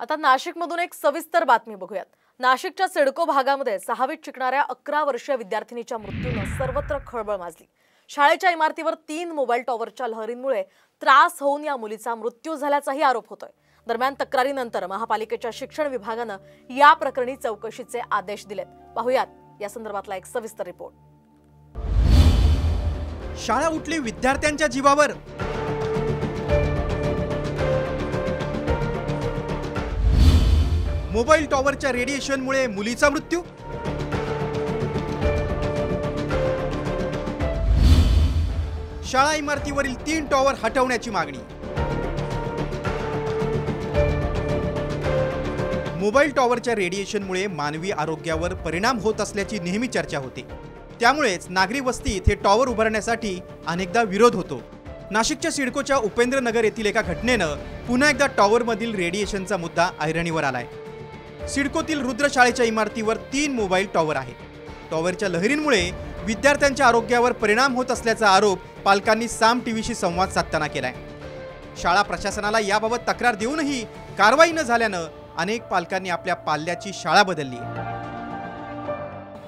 आता नाशिकमधून एक सविस्तर बातमी बघूयात। नाशिकच्या सिडको भागामध्ये 6वीत शिकणाऱ्या 11 वर्षीय विद्यार्थिनीच्या मृत्यूने सर्वत्र खळबळ माजली। शाळेच्या इमारतीवर 3 मोबाईल टॉवरच्या लहरींमुळे त्रास होऊन या मुलीचा मृत्यू झाल्याचाही आरोप होतोय। दरम्यान तक्रारीनंतर महापालिकेच्या शिक्षण विभागाने या प्रकरणी चौकशीचे आदेश दिलेत। पाहूयात या संदर्भातला एक सविस्तर रिपोर्ट। शाळा उठली विद्यार्थ्यांच्या जीवावर। मोबाईल टॉवरच्या रेडिएशनमुळे मुलीचा मृत्यू। शाळा इमारतीवरील 3 टॉवर हटवण्याची मागणी। मोबाईल टॉवरच्या रेडिएशनमुळे मानवी आरोग्यावर परिणाम होत असल्याची नेहमी चर्चा होते। त्यामुळेच नागरी वस्तीत हे टॉवर उभारण्यासाठी अनेकदा विरोध होतो। नाशिकच्या सिडकोच्या उपेंद्रनगर येथील एका घटनेनं पुन्हा एकदा टॉवरमधील रेडिएशनचा मुद्दा ऐरणीवर आलाय। सिडकोतील रुद्र शाळेच्या इमारतीवर 3 मोबाईल टॉवर आहेत। टॉवरच्या लहरींमुळे विद्यार्थ्यांच्या आरोग्यावर परिणाम होत असल्याचा आरोप पालकांनी साम टीव्हीशी संवाद साधताना केलाय। शाळा प्रशासनाला याबाबत तक्रार देऊनही कारवाई न झाल्यानं अनेक पालकांनी आपल्या पाल्याची शाळा बदलली।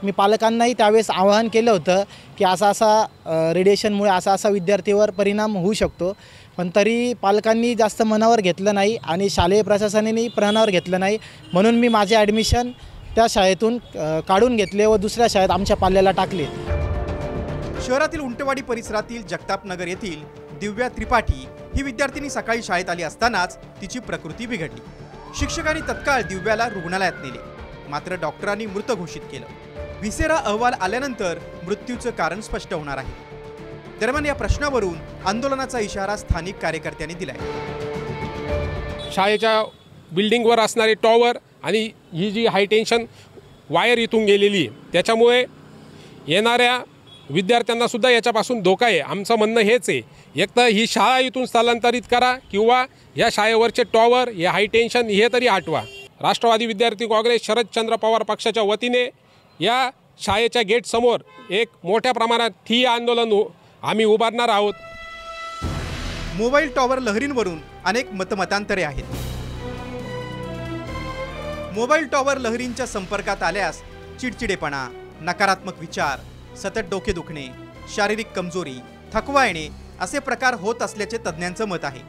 मी पालकांनाही त्यावेळेस आवाहन केलं होतं की असा रेडिएशनमुळे असा विद्यार्थीवर परिणाम होऊ शकतो, पण तरी पालकांनी जास्त मनावर घेतलं नाही आणि शालेय प्रशासनानेही मनावर घेतलं नाही। म्हणून मी माझे ॲडमिशन त्या शाळेतून काढून घेतले व दुसऱ्या शाळेत आमच्या पाल्याला टाकले। शहरातील उंटवाडी परिसरातील जगतापनगर येथील दिव्या त्रिपाठी ही विद्यार्थिनी सकाळी शाळेत आली असतानाच तिची प्रकृती बिघडली। शिक्षकांनी तत्काळ दिव्याला रुग्णालयात नेले, मात्र डॉक्टरांनी मृत घोषित केलं। व्हिसेरा अहवाल आल्यानंतर मृत्यूचं कारण स्पष्ट होणार आहे। दरम्यान या प्रश्नावरून आंदोलनाचा इशारा स्थानिक कार्यकर्त्यांनी दिलाय। शाळेच्या बिल्डिंगवर असणारे टॉवर आणि ही जी हाय टेन्शन वायर इथून गेलेली त्याच्यामुळे येणाऱ्या विद्यार्थ्यांना सुद्धा याच्यापासून धोका आहे। आमचं म्हणणं हेच आहे, एक तर ही शाळा इथून स्थलांतरित करा किंवा या शाळेवरचे टॉवर हे हाय टेन्शन हे तरी हटवा। राष्ट्रवादी विद्यार्थी काँग्रेस शरदचंद्र पवार पक्षाच्या वतीने या शाळेच्या गेट समोर एक मोठ्या प्रमाणात ठिय्या आंदोलन आम्ही उभारणार आहोत। मोबाईल टॉवर लहरींवरून अनेक मतमतांतरे आहेत। मोबाईल टॉवर लहरींच्या संपर्कात आल्यास चिडचिडेपणा, नकारात्मक विचार, सतत डोके दुखणे, शारीरिक कमजोरी, थकवा येणे असे प्रकार होत असल्याचे तज्ज्ञांचं मत आहे।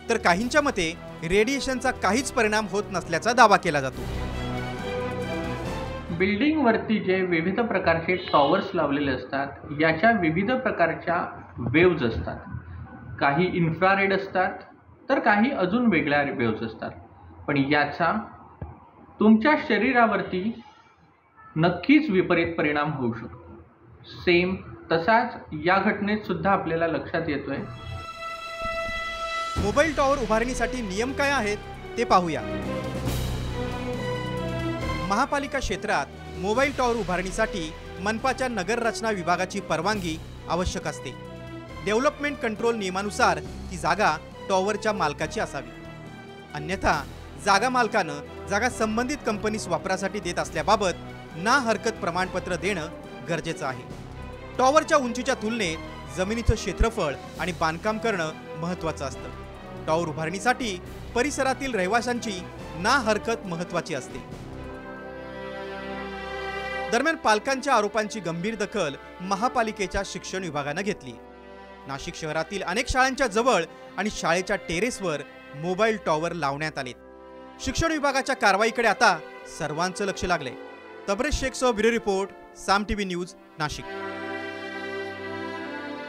तर काहींच्या मते रेडिएशनचा काहीच परिणाम होत नसल्याचा दावा केला जातो। बिल्डिंगवरती जे विविध प्रकारचे टॉवर्स लावलेले असतात, याच्या विविध प्रकारच्या वेव्ज असतात। काही इन्फ्रारेड असतात तर काही अजून वेगळ्या वेव्ज असतात, पण याचा तुमच्या शरीरावरती नक्कीच विपरीत परिणाम होऊ शकतो। सेम तसाच या घटनेत सुद्धा आपल्याला लक्षात येतोय। मोबाईल टॉवर उभारणीसाठी नियम काय आहेत ते पाहूया। महापालिका क्षेत्रात मोबाईल टॉवर उभारणीसाठी मनपाच्या नगर रचना विभागाची परवानगी आवश्यक असते। डेव्हलपमेंट कंट्रोल नियमानुसार ती जागा टॉवरच्या मालकाची असावी, अन्यथा जागा मालकानं जागा संबंधित कंपनीस वापरासाठी देत असल्याबाबत ना हरकत प्रमाणपत्र देणं गरजेचं आहे। टॉवरच्या उंचीच्या तुलनेत जमिनीचं क्षेत्रफळ आणि बांधकाम करणं महत्त्वाचं असतं। टॉवर उभारणीसाठी परिसरातील रहिवाशांची ना हरकत महत्त्वाची असते। दरम्यान पालकांच्या आरोपांची गंभीर दखल महापालिकेच्या शिक्षण विभागानं घेतली। नाशिक शहरातील अनेक शाळांच्या जवळ आणि शाळेच्या टेरेसवर मोबाईल टॉवर लावण्यात आलेत। शिक्षण विभागाच्या कारवाईकडे आता सर्वांचं लक्ष लागलंय। तबरेज शेखसह ब्युरो रिपोर्ट, साम टीव्ही न्यूज, नाशिक।